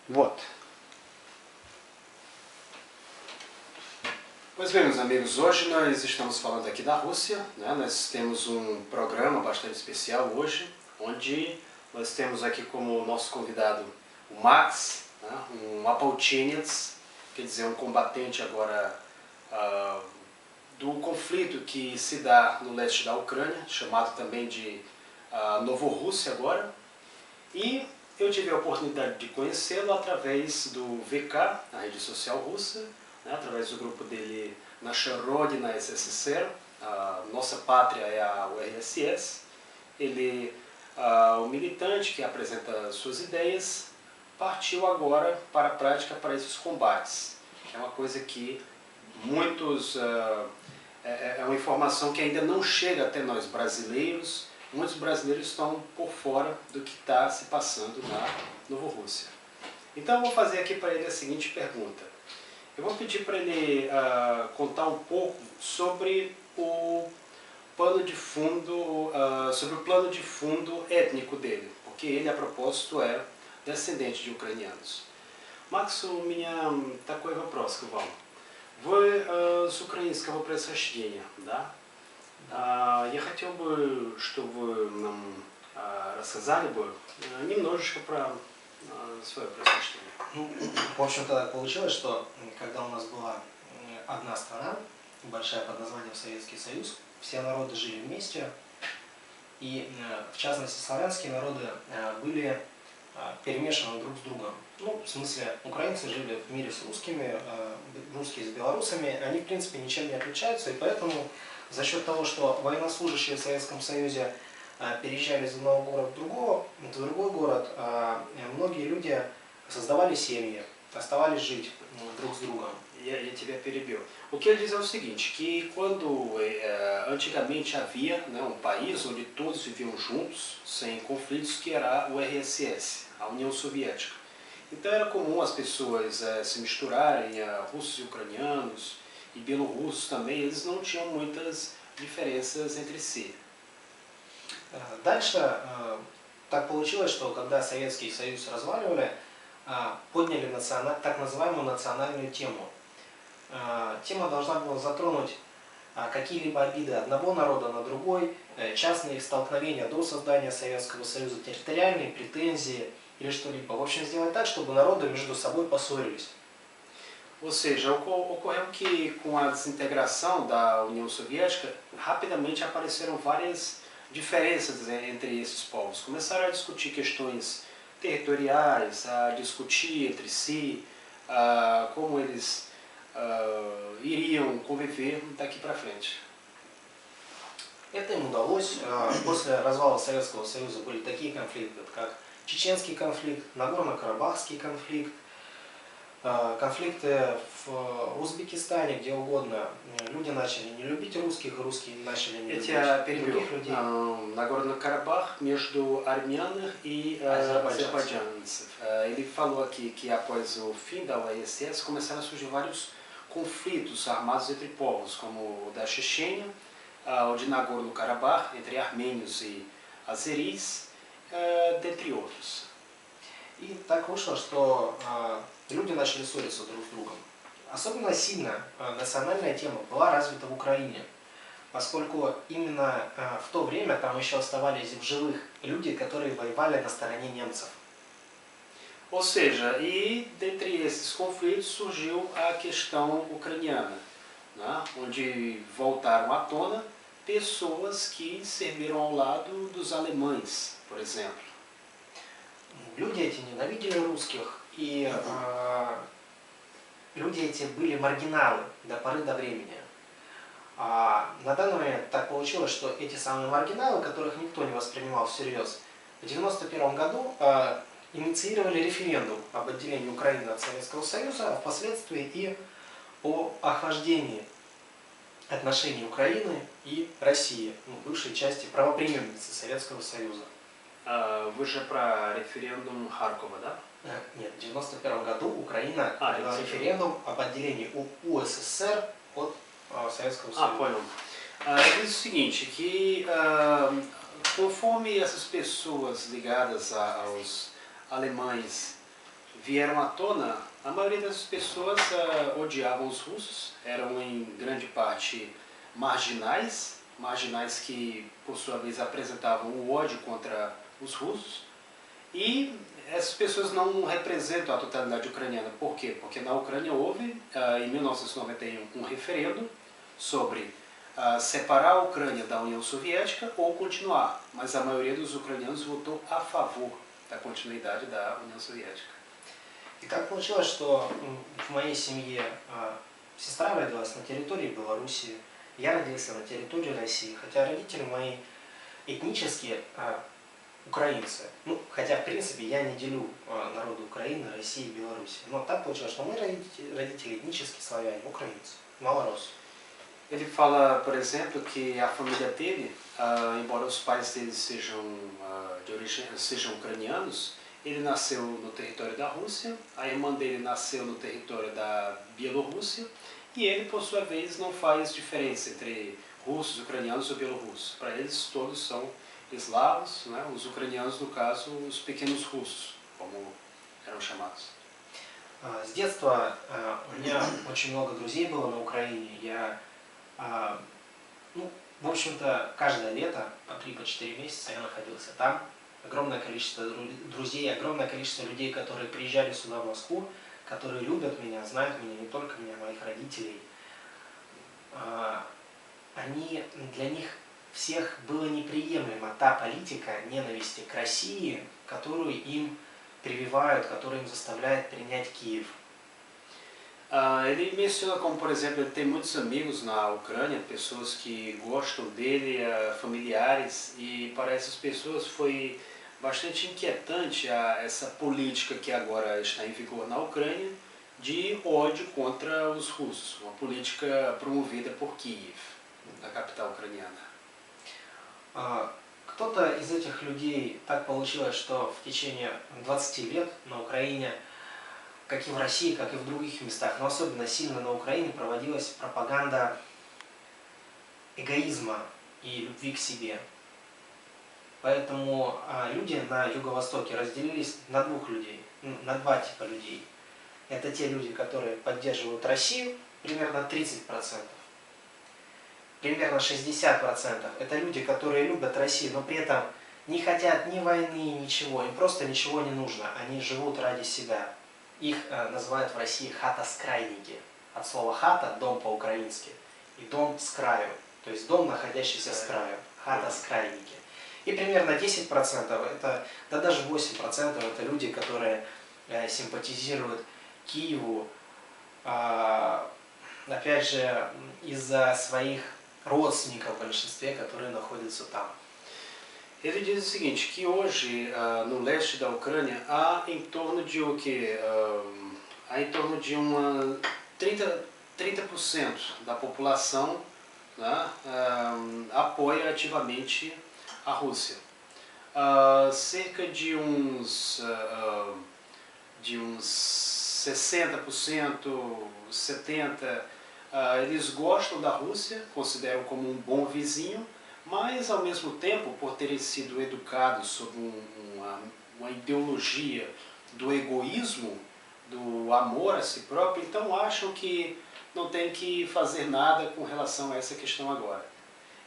Вот. Pois bem, meus amigos, hoje nós estamos falando aqui da Rússia, né? Nós temos um programa bastante especial hoje, onde nós temos aqui como nosso convidado o Max, né? Um apoltinец, quer dizer, um combatente agora do conflito que se dá no leste da Ucrânia, chamado também de Novorússia agora, e eu tive a oportunidade de conhecê-lo através do VK, a rede social russa, né, através do grupo dele Nasha Rodina SSSR, a nossa pátria é a URSS. Ele, o militante que apresenta suas ideias, partiu agora para a prática para esses combates. É uma coisa que muitos... é uma informação que ainda não chega até nós brasileiros. Muitos brasileiros estão por fora do que está se passando na Novorússia. Então eu vou fazer aqui para ele a seguinte pergunta. Eu vou pedir para ele contar um pouco sobre o plano de fundo, étnico dele, porque ele, a propósito, é descendente de ucranianos. Макс, у меня такой вопрос к вам. Вы с украинского происхождения, да? Я хотел бы, чтобы вы нам рассказали бы немножечко про свое происхождение. Ну, в общем-то, так получилось, что когда у нас была одна страна, большая под названием Советский Союз, все народы жили вместе, и в частности славянские народы были перемешаны друг с другом. Ну, в смысле, украинцы жили в мире с русскими, русские с белорусами, они в принципе ничем не отличаются, и поэтому за счет того, что военнослужащие в Советском Союзе переезжали из одного города в другой город, многие люди sozdavali семьи, оставались жить друг с другом. Eu тебя перебил. O que ele diz é o seguinte, que quando antigamente havia, né, um país onde todos viviam juntos, sem conflitos, que era o RSS, a União Soviética. Então era comum as pessoas se misturarem, russos e ucranianos, e belorussos também, eles não tinham muitas diferenças entre si. Дальше так получилось, что когда Советский Союз разваливали, подняли так называемую национальную тему. Тема должна была затронуть какие-либо обиды одного народа на другой, частные столкновения до создания Советского Союза, территориальные претензии или что-либо. В общем, сделать так, чтобы народы между собой поссорились. Ou seja, ocorreu que com a desintegração da União Soviética, rapidamente apareceram várias diferenças entre esses povos. Começaram a discutir questões territoriais, a discutir entre si como eles iriam conviver daqui para frente. Это им удалось. После развала Советского Союза были такие конфликты, как Чеченский конфликт, Нагорно-Карабахский конфликт, конфликты в Узбекистане, где угодно. Люди начали не любить русских, и русские начали не любить других людей. Nagorno-Karabakh между армянах e azerbaijânцев. Ele falou aqui que após o fim da URSS começaram a surgir vários conflitos armados entre povos, como o da Chechênia, o de Nagorno-Karabakh, entre armênios e azeris, dentre outros. И так вышло, что люди начали ссориться друг с другом. Особенно сильно национальная тема была развита в Украине, поскольку именно в то время там еще оставались в живых люди, которые воевали на стороне немцев. Ou seja, e dentre esses conflitos surgiu a questão ucraniana, né, onde voltaram à tona pessoas que serviram ao lado dos alemães, por exemplo. Люди эти ненавидели русских, и люди эти были маргиналы до поры до времени. На данный момент так получилось, что эти самые маргиналы, которых никто не воспринимал всерьез, в 1991 году инициировали референдум об отделении Украины от Советского Союза, а впоследствии и о охлаждении отношений Украины и России, бывшей части правопреемницы Советского Союза. Вы же про референдум Харькова, да? Нет, в 1991 году Украина провела референдум об отделении УССР от Советского Союза. Pois diz o seguinte, que conforme essas pessoas ligadas aos alemães vieram à tona, a maioria das pessoas odiavam os russos, eram em grande parte marginais que por sua vez apresentavam o ódio contra os russos, e essas pessoas não representam a totalidade ucraniana. Por quê? Porque na Ucrânia houve, em 1991, um referendo sobre separar a Ucrânia da União Soviética ou continuar, mas a maioria dos ucranianos votou a favor da continuidade da União Soviética. И так получилось, что в моей семье сестра родилась на территории Белоруссии, я родился на территории России, хотя родители мои этнически украинцы. Ну, хотя, в принципе, я не делю народы Украины, России и Беларуси. Но так получилось, что мы родители этнические славяне, украинцы, малороссы. Ele fala, por exemplo, que a família dele, embora os pais dele sejam ucranianos, ele nasceu no território da Rússia, a irmã dele nasceu no território da Bielorrússia, e ele, por sua vez, não faz diferença entre russos, ucranianos ou bielorrussos. Para eles, todos são eslavos, né? Os ucranianos, no caso, os pequenos russos, como eram chamados. С детства у меня очень много друзей было на Украине. Ну, в общем-то, каждое лето, по 3-4 месяца я находился там. Огромное количество друзей, огромное количество людей, которые приезжали сюда, в Москву, которые любят меня, знают меня, не только меня, моих родителей. Для них всех было неприемлема та политика ненависти к России, которую им прививают, которая им заставляет принять Киев. Ele menciona como, por exemplo, ele tem muitos amigos na Ucrânia, pessoas que gostam dele, familiares, e para essas pessoas foi bastante inquietante essa política que agora está em vigor na Ucrânia de ódio contra os russos, uma política promovida por Kiev, a capital ucraniana. Кто-то из этих людей так получилось, что в течение 20 лет на Украине, как и в России, как и в других местах, но особенно сильно на Украине проводилась пропаганда эгоизма и любви к себе. Поэтому люди на Юго-Востоке разделились на на два типа людей. Это те люди, которые поддерживают Россию, примерно 30%. Примерно 60% это люди, которые любят Россию, но при этом не хотят ни войны, ничего, им просто ничего не нужно, они живут ради себя. Их называют в России хатоскрайники. От слова хата – дом по-украински, и дом с краю, то есть дом, находящийся с краю, хатоскрайники. И примерно 10%, да даже 8% это люди, которые симпатизируют Киеву, опять же, из-за своих родственников в большинстве, которые находятся там. Ele diz o seguinte, que hoje no leste da Ucrânia há em torno de o que? Há em torno de 30% da população, né, apoia ativamente a Rússia. Cerca de uns 60%, 70%, eles gostam da Rússia, consideram como um bom vizinho, mas ao mesmo tempo, por terem sido educados sob uma ideologia do egoísmo, do amor a si próprio, então acham que não tem que fazer nada com relação a essa questão agora.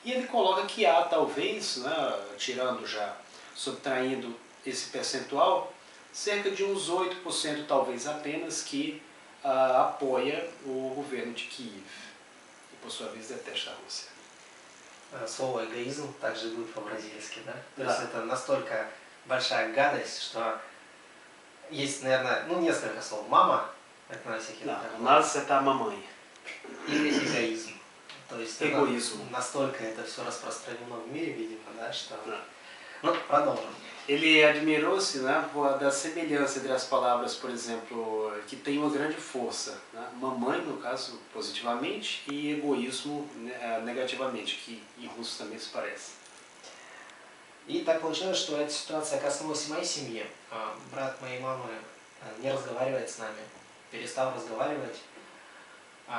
E ele coloca que há talvez, né, tirando já, subtraindo esse percentual, cerca de uns 8% talvez apenas que apoia o governo de Kiev e por sua vez detesta a Rússia. Слово эгоизм также будет по-бразильски, да? То есть это настолько большая гадость, что есть, наверное, несколько слов. Мама, это на всякий случай. У нас это мамой. Или эгоизм. То есть эгоизм. Настолько это все распространено в мире, видимо, да, что... Ну, продолжим. Ele admirou-se, né, da semelhança entre as palavras, por exemplo, que tem uma grande força, né? Mamãe, no caso, positivamente, e egoísmo, negativamente, que em russo também se parece. И так получилось, что эта ситуация коснулась и моей семьи. Брат моей мамы не разговаривает с нами, перестал разговаривать,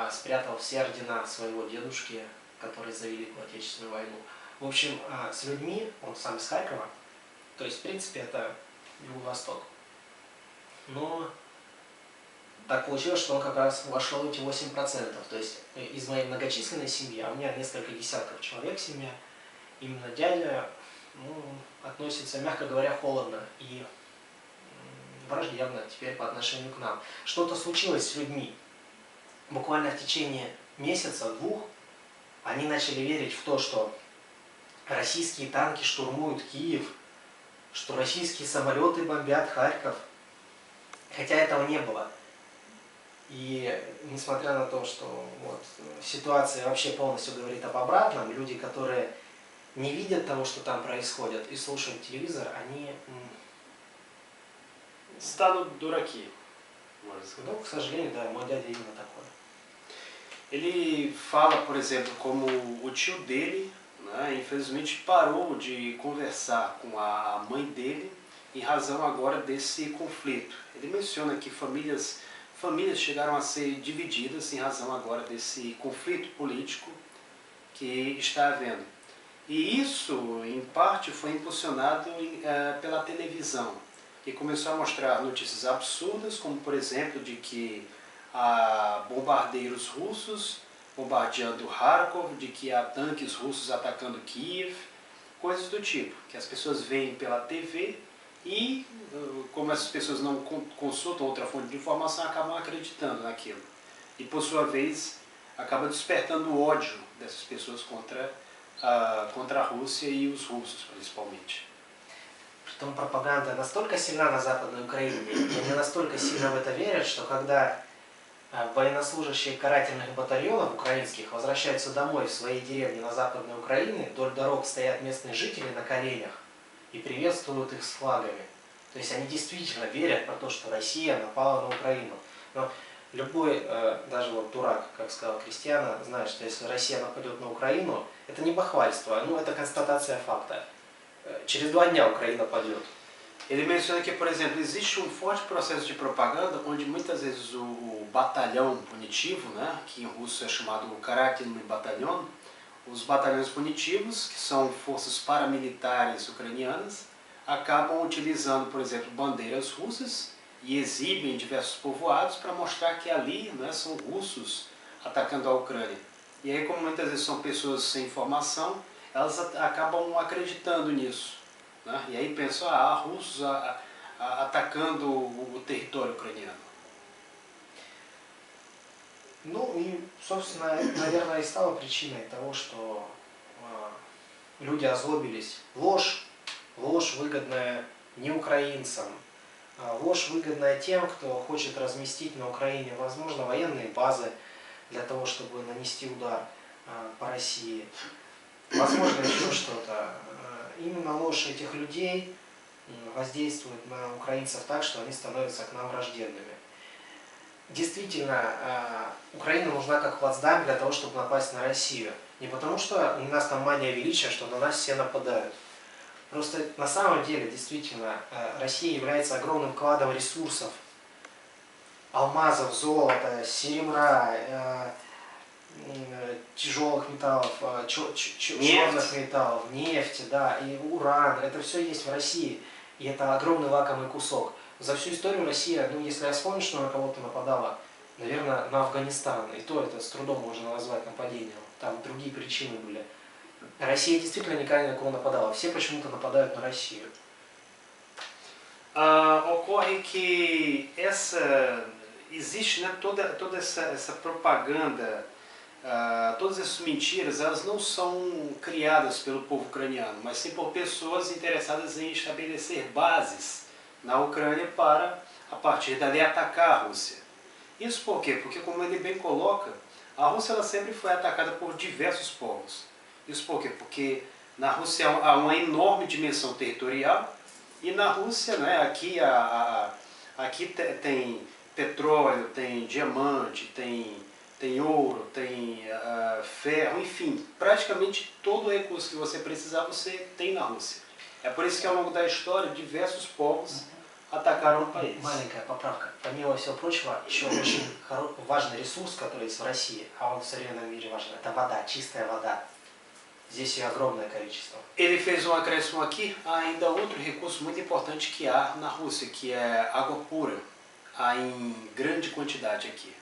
спрятал все ордена своего дедушки, который за Великую Отечественную войну. В общем, с людьми, он сам из Харькова, то есть, в принципе, это Юго-Восток. Но так получилось, что он как раз вошел в эти 8%. То есть из моей многочисленной семьи, а у меня несколько десятков человек семья, именно дядя относится, мягко говоря, холодно и враждебно теперь по отношению к нам. Что-то случилось с людьми. Буквально в течение месяца-двух они начали верить в то, что российские танки штурмуют Киев, что российские самолеты бомбят Харьков. Хотя этого не было. И несмотря на то, что ситуация вообще полностью говорит об обратном, люди, которые не видят того, что там происходит, и слушают телевизор, они станут дураки, можно сказать. Ну, к сожалению, да, мой дядя именно такой. Ele fala, por exemplo, como o tio dele, né, infelizmente parou de conversar com a mãe dele em razão agora desse conflito. Ele menciona que famílias chegaram a ser divididas em razão agora desse conflito político que está havendo. E isso, em parte, foi impulsionado pela televisão, que começou a mostrar notícias absurdas, como por exemplo de que há bombardeiros russos bombardeando Kharkov, de que há tanques russos atacando Kiev, coisas do tipo, que as pessoas veem pela TV e, como essas pessoas não consultam outra fonte de informação, acabam acreditando naquilo. E, por sua vez, acaba despertando o ódio dessas pessoas contra a Rússia e os russos, principalmente. Притом пропаганда настолько сильна на Западной Украине, и они настолько сильно в это верят, что когда военнослужащие карательных батальонов украинских возвращаются домой в свои деревни на Западной Украине, вдоль дорог стоят местные жители на коленях и приветствуют их с флагами. То есть они действительно верят в то, что Россия напала на Украину. Но любой, даже дурак, как сказал Кристиана, знает, что если Россия нападет на Украину, это не бахвальство, это констатация факта. Через 2 дня Украина падет. Ele menciona que, por exemplo, existe um forte processo de propaganda onde muitas vezes o batalhão punitivo, né, que em russo é chamado Karательный batalhão, os batalhões punitivos, que são forças paramilitares ucranianas, acabam utilizando, por exemplo, bandeiras russas e exibem em diversos povoados para mostrar que ali, né, são russos atacando a Ucrânia. E aí, como muitas vezes são pessoas sem informação, elas acabam acreditando nisso. Né? E aí pensam, há russos atacando o território ucraniano. И, собственно, это, наверное, и стало причиной того, что люди озлобились. Ложь выгодная не украинцам, ложь выгодная тем, кто хочет разместить на Украине, возможно, военные базы для того, чтобы нанести удар по России. Возможно, еще что-то. Именно ложь этих людей воздействует на украинцев так, что они становятся к нам враждебными. Действительно, Украина нужна как плацдарм для того, чтобы напасть на Россию. Не потому, что у нас там мания величия, что на нас все нападают. Просто на самом деле, действительно, Россия является огромным кладом ресурсов. Алмазов, золота, серебра, тяжелых металлов, черных металлов, нефти, да, и уран. Это все есть в России. И это огромный лакомый кусок. За всю историю Россия, если я вспомню, что на кого-то нападала, наверное, на Афганистан. И то это с трудом можно назвать нападением. Там другие причины были. Россия действительно никогда ни на кого нападала. Все почему-то нападают на Россию. Ocorre que existe, né, toda essa propaganda, todas essas mentiras, elas não são criadas pelo povo ucraniano, mas sim por pessoas interessadas em estabelecer bases na Ucrânia para, a partir dali, atacar a Rússia. Isso por quê? Porque, como ele bem coloca, a Rússia ela sempre foi atacada por diversos povos. Isso por quê? Porque na Rússia há uma enorme dimensão territorial e na Rússia, né, aqui tem petróleo, tem diamante, tem ouro, tem ferro, enfim, praticamente todo o recurso que você precisar você tem na Rússia. É por isso que ao longo da história diversos povos атакаron país. Маленькая поправка. Помимо всего прочего, еще очень важный ресурс, который есть в России, а он в современном мире важен, это вода, чистая вода. Здесь ее огромное количество. Ele fez um acréscimo aqui, há ainda outro recurso muito importante que há na Rússia, que é água pura. em grande quantidade aqui.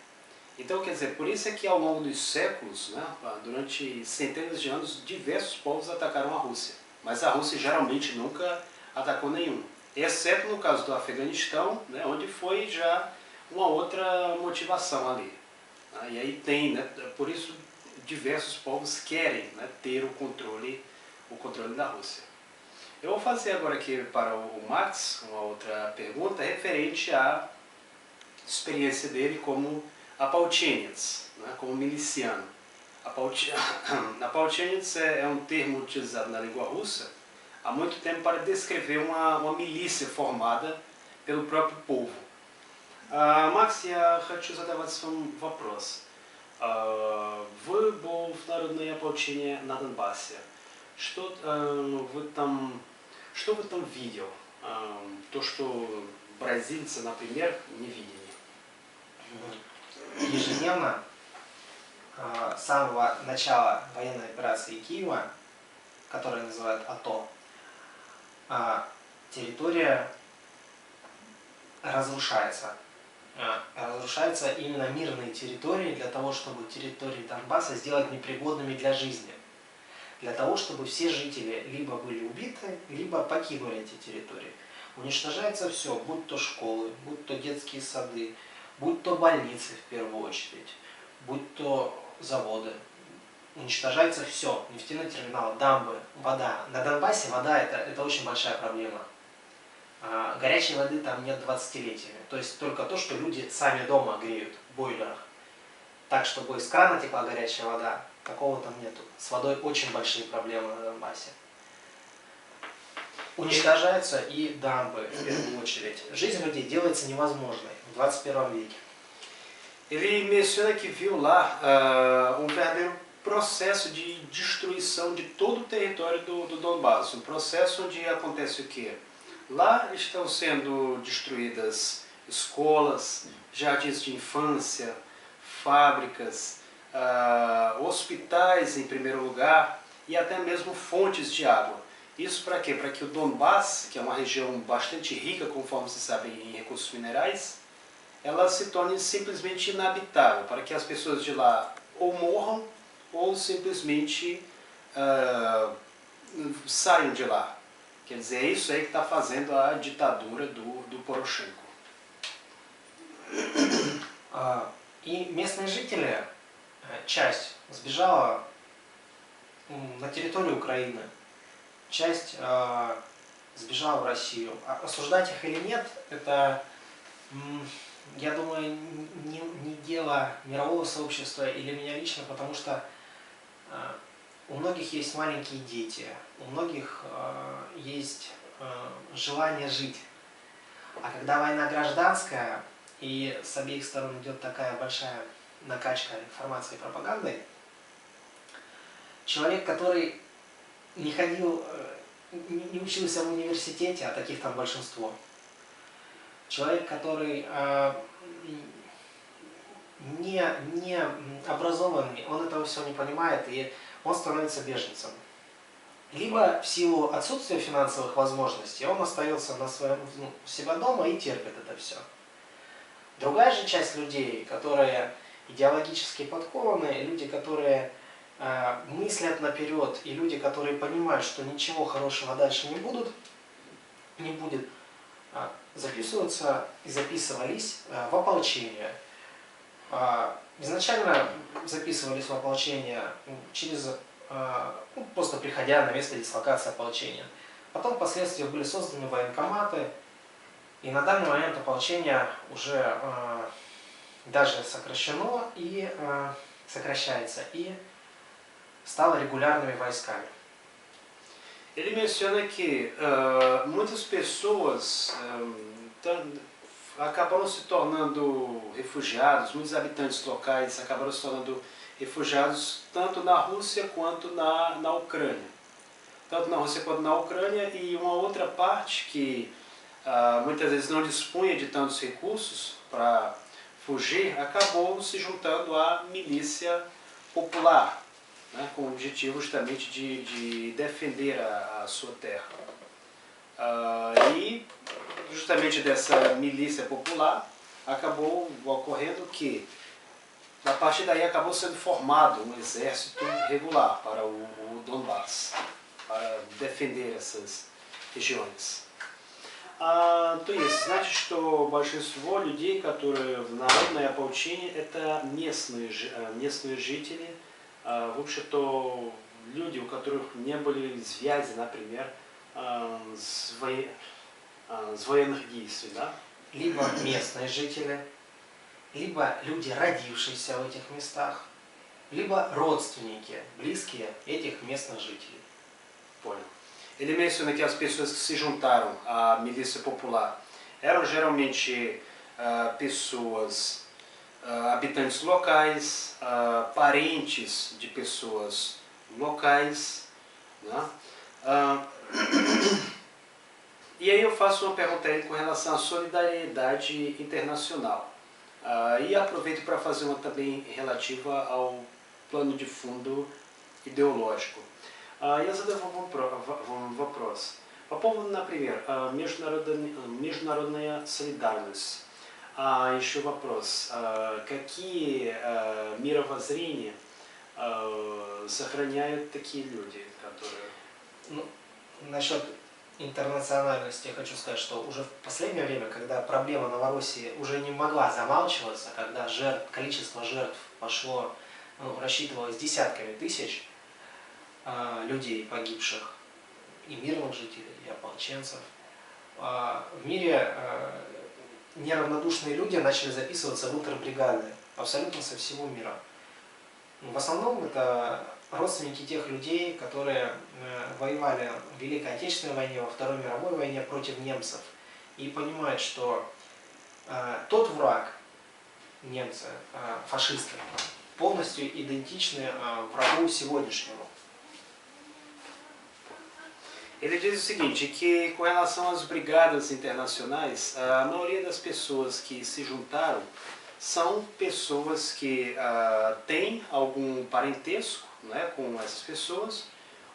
Então, quer dizer, por isso é que ao longo dos séculos, né, durante centenas de anos, diversos povos atacaram a Rússia. Mas a Rússia geralmente nunca atacou nenhum. Exceto no caso do Afeganistão, né, onde foi já uma outra motivação ali. E aí tem, né, por isso diversos povos querem, né, ter o controle da Rússia. Eu vou fazer agora aqui para o Max uma outra pergunta referente à experiência dele como Apalchinets, né, como miliciano. Apalchinets é um termo utilizado na língua russa há muito tempo para descrever uma milícia formada pelo próprio povo. Макс, я хочу задавать вам вопрос. Вы был в народное ополчение на Донбассе. Что вы там видел? То, что бразильцы, например, не видели. Ежедневно с самого начала военной операции Киева, которую называют АТО, территория разрушается. Разрушаются именно мирные территории для того, чтобы территории Донбасса сделать непригодными для жизни. Для того, чтобы все жители либо были убиты, либо покинули эти территории. Уничтожается все, будь то школы, будь то детские сады, будь то больницы в первую очередь, будь то заводы. Уничтожается все, нефтяные терминалы, дамбы, вода. На Донбассе вода это очень большая проблема. Горячей воды там нет 20-летиями. То есть только то, что люди сами дома греют в бойлерах. Так, чтобы из крана текла горячая вода, такого там нету. С водой очень большие проблемы на Донбассе. Уничтожаются и дамбы, в первую очередь. Жизнь людей делается невозможной в 21 веке. Ele menciona que viu lá um verdadeiro processo de destruição de todo o território do Donbass. Um processo onde acontece o quê? Lá estão sendo destruídas escolas, jardins de infância, fábricas, hospitais em primeiro lugar e até mesmo fontes de água. Isso para quê? Para que o Donbass, que é uma região bastante rica, conforme se sabe, em recursos minerais, ela se torne simplesmente inabitável, para que as pessoas de lá ou morram ou simplesmente saiam de lá. Quer dizer, é isso aí que está fazendo a ditadura do Poroshenko. И местные жители, часть сбежала на территорию Украины, часть сбежала в Россию. Осуждать их или нет, это, я думаю, не дело мирового сообщества или меня лично, потому что у многих есть маленькие дети, у многих есть желание жить. А когда война гражданская, и с обеих сторон идет такая большая накачка информации и пропагандой, человек, который не ходил, не учился в университете, а таких там большинство, человек, который не образованный, он этого всего не понимает, и он становится беженцем. Либо в силу отсутствия финансовых возможностей он остается у себя дома и терпит это все. Другая же часть людей, которые идеологически подкованные, люди, которые мыслят наперед, и люди, которые понимают, что ничего хорошего дальше не будет, записываются и записывались в ополчение. Изначально записывались в ополчение просто приходя на место дислокации ополчения. Потом впоследствии были созданы военкоматы, и на данный момент ополчение уже даже сокращено и сокращается и стало регулярными войсками. Ele menciona que muitas pessoas acabaram se tornando refugiados, muitos habitantes locais acabaram se tornando refugiados tanto na Rússia quanto na Ucrânia. Tanto na Rússia quanto na Ucrânia, e uma outra parte que muitas vezes não dispunha de tantos recursos para fugir, acabou se juntando à milícia popular, né, com o objetivo justamente de defender a sua terra. E justamente dessa milícia popular acabou ocorrendo que, a partir daí, acabou sendo formado um exército regular para o Donbass, para defender essas regiões. То есть, значит, что большинство людей, которые в народной ополчении, это местные жители, в общем-то, люди, у которых не были связи, например, с военных действий, да? Либо местные жители, либо люди, rodivшиеся в этих местах, lибо родственники, близкие этих местных жителей. Pois. Ele menciona que as pessoas que se juntaram à milícia popular eram geralmente pessoas, habitantes locais, parentes de pessoas locais, né? E aí eu faço uma pergunta a ele com relação à solidariedade internacional. E aproveito para fazer uma também relativa ao plano de fundo ideológico. Я задаю вам вопрос. По поводу, например, международная солидарность. Еще вопрос. Какие мировоззрения сохраняют такие люди, которые... Ну, насчет интернациональности я хочу сказать, что уже в последнее время, когда проблема Новороссии уже не могла замалчиваться, когда количество жертв пошло, рассчитывалось десятками тысяч людей погибших, и мирных жителей, и ополченцев, в мире неравнодушные люди начали записываться в ультрабригады абсолютно со всего мира. В основном это родственники тех людей, которые воевали в Великой Отечественной войне, во Второй мировой войне против немцев, и понимают, что тот враг, немцы, фашисты, полностью идентичны врагу сегодняшнему. Ele diz o seguinte, que com relação às brigadas internacionais, a maioria das pessoas que se juntaram são pessoas que têm algum parentesco, né, com essas pessoas,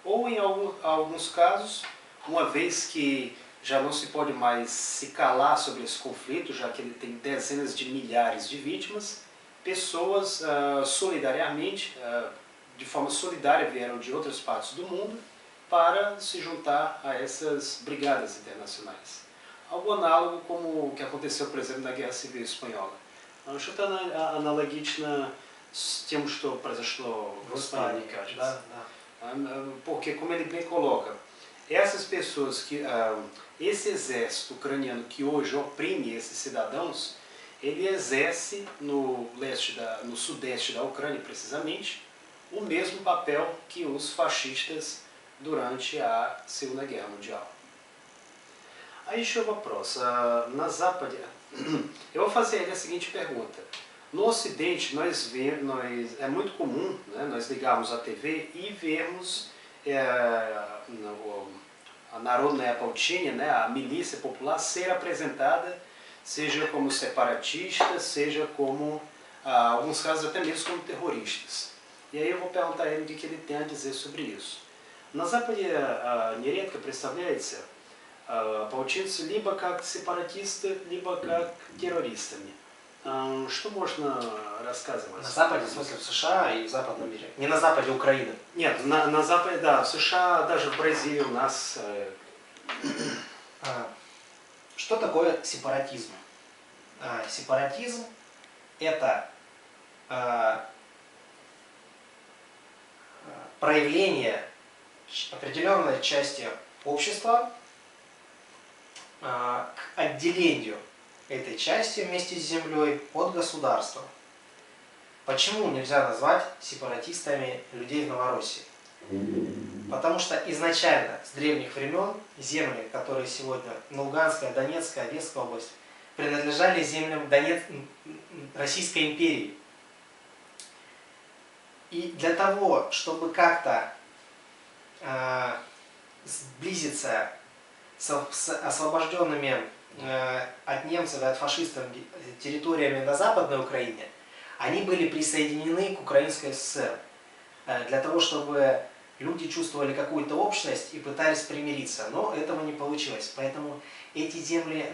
ou em alguns casos, uma vez que já não se pode mais se calar sobre esse conflito, já que ele tem dezenas de milhares de vítimas, pessoas solidariamente, de forma solidária, vieram de outras partes do mundo para se juntar a essas brigadas internacionais. Algo análogo como o que aconteceu, por exemplo, na Guerra Civil Espanhola. Что-то аналогично с тем, что произошло в Испании, кажется. Porque, como ele bem coloca, essas pessoas que esse exército ucraniano que hoje oprime esses cidadãos, ele exerce no sudeste da Ucrânia, precisamente, o mesmo papel que os fascistas durante a Segunda Guerra Mundial. Aí chega a próxima. Na Zapad, eu vou fazer ele a seguinte pergunta. No Ocidente, é muito comum, né, nós ligarmos a TV e vermos a Narodная ополчение, né, a milícia popular, ser apresentada, seja como separatista, seja como, em alguns casos, até mesmo como terroristas. E aí eu vou perguntar a ele o que ele tem a dizer sobre isso. На Западе нередко представляется ополченцы либо как сепаратисты, либо как террористами. Что можно рассказывать? На Западе, в смысле в США и в западном мире? Не на Западе Украины? Нет, на Западе, да, в США, даже в Бразилии у нас... Что такое сепаратизм? Сепаратизм – это проявление определенной части общества к отделению этой части вместе с землей от государства. Почему нельзя назвать сепаратистами людей в Новороссии? Потому что изначально, с древних времен, земли, которые сегодня Луганская, Донецкая, Одесская область, принадлежали землям Российской империи. И для того, чтобы как-то сблизиться с освобожденными от немцев и от фашистов территориями на Западной Украине, они были присоединены к Украинской ССР. Для того, чтобы люди чувствовали какую-то общность и пытались примириться. Но этого не получилось. Поэтому эти земли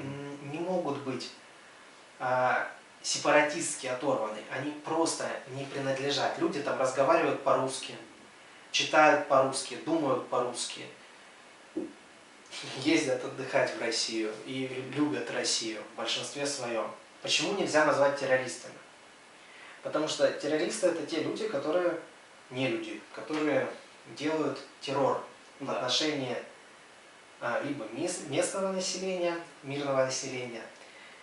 не могут быть сепаратистски оторваны, они просто не принадлежат. Люди там разговаривают по-русски, читают по-русски, думают по-русски, ездят отдыхать в Россию и любят Россию в большинстве своем. Почему нельзя назвать террористами? Потому что террористы — это те люди, которые не люди, которые делают террор в отношении либо местного населения, мирного населения,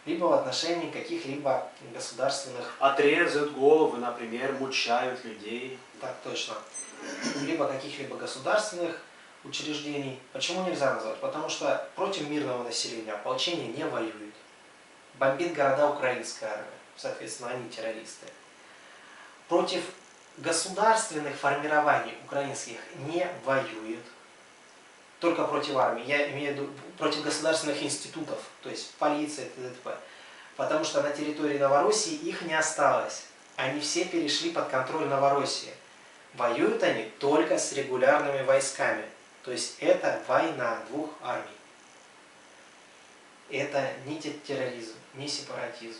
либо в отношении каких-либо государственных... Отрезают головы, например, мучают людей. Так точно. Либо каких-либо государственных учреждений. Почему нельзя назвать? Потому что против мирного населения ополчение не воюет. Бомбит города украинская армия. Соответственно, они террористы. Против государственных формирований украинских не воюет. Только против армии. Я имею в виду против государственных институтов, то есть полиция, т.д. Потому что на территории Новороссии их не осталось. Они все перешли под контроль Новороссии. Воюют они только с регулярными войсками. То есть это война двух армий. Это не терроризм, не сепаратизм.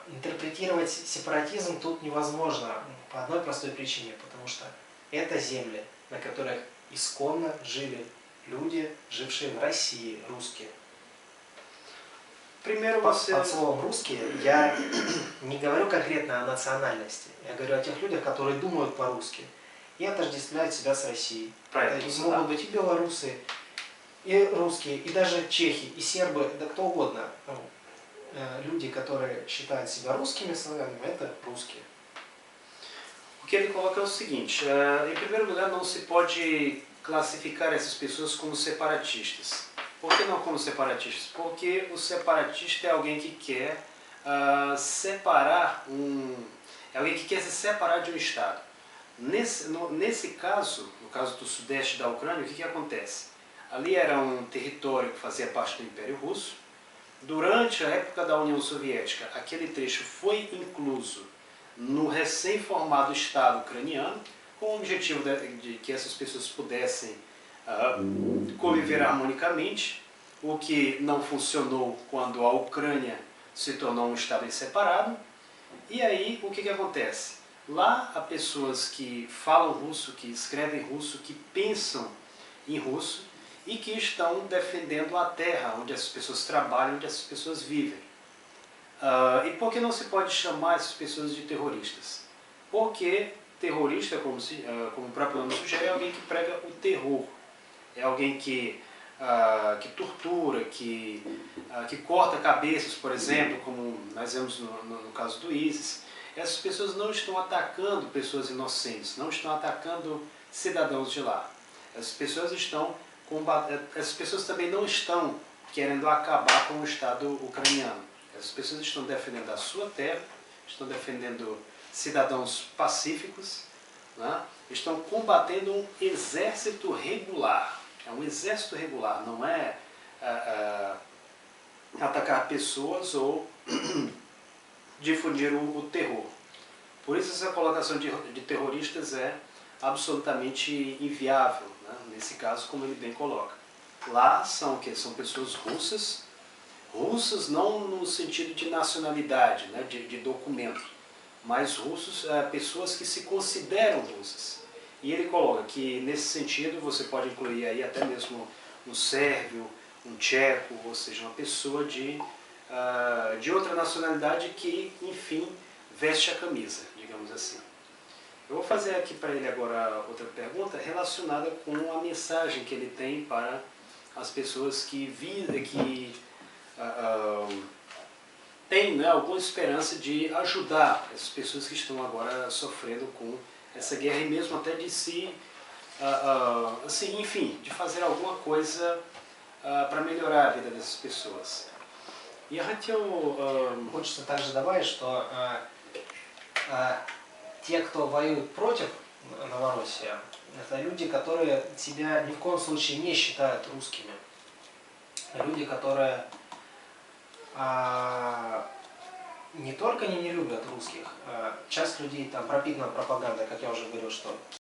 Интерпретировать сепаратизм тут невозможно по одной простой причине, потому что это земли, на которых исконно жили люди, жившие в России, русские. Под словом «русские» я не говорю конкретно о национальности, я говорю о тех людях, которые думают по-русски и отождествляют себя с Россией. Это могут быть и белорусы, и русские, и даже чехи, и сербы, да кто угодно. Люди, которые считают себя русскими славянами, это русские. O que ele coloca é o seguinte, em primeiro lugar, não se pode classificar essas pessoas como separatistas. Por que não como separatistas? Porque o separatista é alguém que quer separar é alguém que quer se separar de um Estado. Nesse caso, no caso do sudeste da Ucrânia, o que acontece? Ali era um território que fazia parte do Império Russo. Durante a época da União Soviética, aquele trecho foi incluso no recém-formado Estado ucraniano, com o objetivo de que essas pessoas pudessem conviver harmonicamente, o que não funcionou quando a Ucrânia se tornou um Estado separado. E aí, o que acontece? Lá há pessoas que falam russo, que escrevem russo, que pensam em russo e que estão defendendo a terra onde essas pessoas trabalham, onde essas pessoas vivem. E por que não se pode chamar essas pessoas de terroristas? Porque terrorista, como o próprio nome sugere, é alguém que prega o terror. É alguém que tortura, que corta cabeças, por exemplo, como nós vemos no caso do ISIS. Essas pessoas não estão atacando pessoas inocentes, não estão atacando cidadãos de lá. Essas pessoas também não estão querendo acabar com o Estado ucraniano. Essas pessoas estão defendendo a sua terra, estão defendendo cidadãos pacíficos, né? Estão combatendo um exército regular. É um exército regular, não é atacar pessoas ou difundir o terror. Por isso essa colocação de terroristas é absolutamente inviável, né? Nesse caso, como ele bem coloca. Lá são o quê? São pessoas russas, russas não no sentido de nacionalidade, né? de documento, mas russos, pessoas que se consideram russas. E ele coloca que nesse sentido você pode incluir aí até mesmo um sérvio, um tcheco, ou seja, uma pessoa de outra nacionalidade que, enfim, veste a camisa, digamos assim. Eu vou fazer aqui para ele agora outra pergunta relacionada com a mensagem que ele tem para as pessoas que têm, né, alguma esperança de ajudar essas pessoas que estão agora sofrendo com essa guerra e mesmo até de assim, enfim, de fazer alguma coisa para melhorar a vida dessas pessoas. Я хотел... Хочется также добавить, что те, кто воюют против Новороссии, это люди, которые себя ни в коем случае не считают русскими. Люди, которые не только не любят русских, часть людей там пропитана пропагандой, как я уже говорил, что